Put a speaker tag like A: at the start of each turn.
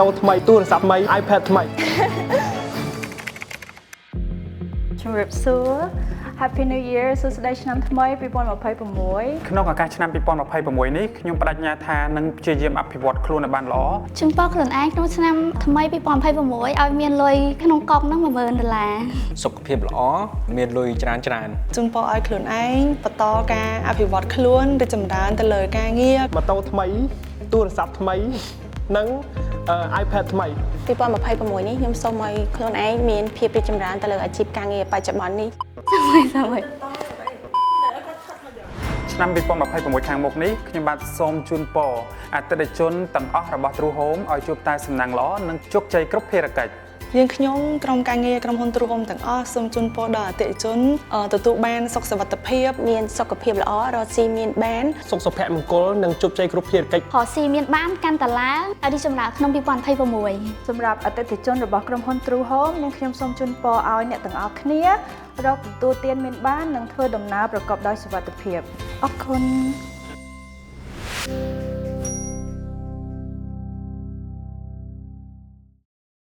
A: តូថ្មីទូរស័ព្ទថ្មី iPad ថ្មី
B: ជំរាបសួរ Happy New Year សួស្តីឆ្នាំថ្មី2026
C: ក្នុងឱកាសឆ្នាំ2026នេះខ្ញុំបដិញ្ញាថានឹងព្យាយាមអភិវឌ្ឍខ្លួនឲ្យបានល្អ
D: ជំពរខ្លួនឯងក្នុងឆ្នាំថ្មី2026ឲ្យមានលុយក្នុងកប់ហ្នឹង$10000
E: សុខភាពល្អមានលុយច្រើន
F: ជំពរឲ្យខ្លួនឯងបន្តការអភិវឌ្ឍខ្លួនទៅចម្រើនទៅលើការងារ
A: ម៉ូតូថ្មីទូរស័ព្ទថ្មីនិង iPad ថ្មី
G: 2026នេះខ្ញុំសូមឲ្យខ្លួនឯងមានភាពរីកចម្រើនទៅលើអាជីពការងារបច្ចុប្បន្ននេះ
C: ឆ្នាំ2026ខាងមុខនេះខ្ញុំបាទសូមជូនពរអតិថិជនទាំងអស់របស់ True Home ឲ្យជួបតែសំណាងល្អនិងជោគជ័យគ្រប់ភារកិច្ច
F: យើងខ្ញុំក្រុមការងារក្រុមហ៊ុន True Home ទាំងអស់សូមជូនពរដល់អតិថិជនទទួលបានសុខសុវត្ថិភាព
G: មានសុខភាពល្អរកស៊ីមានបាន
A: សុខសុភមង្គលនិងជោគជ័យគ្រប់ភារកិច្ច
D: រកស៊ីមានបានកាន់តែឡើងឲ្យរីកចម្រើនក្នុង2026
B: សម្រាប់អតិថិជនរបស់ក្រុមហ៊ុន True Home នាងខ្ញុំសូមជូនពរឲ្យអ្នកទាំងអស់គ្នារកទទួលទានមានបាននិងធ្វើដំណើរប្រកបដោយសុវត្ថិភាពអរគុណ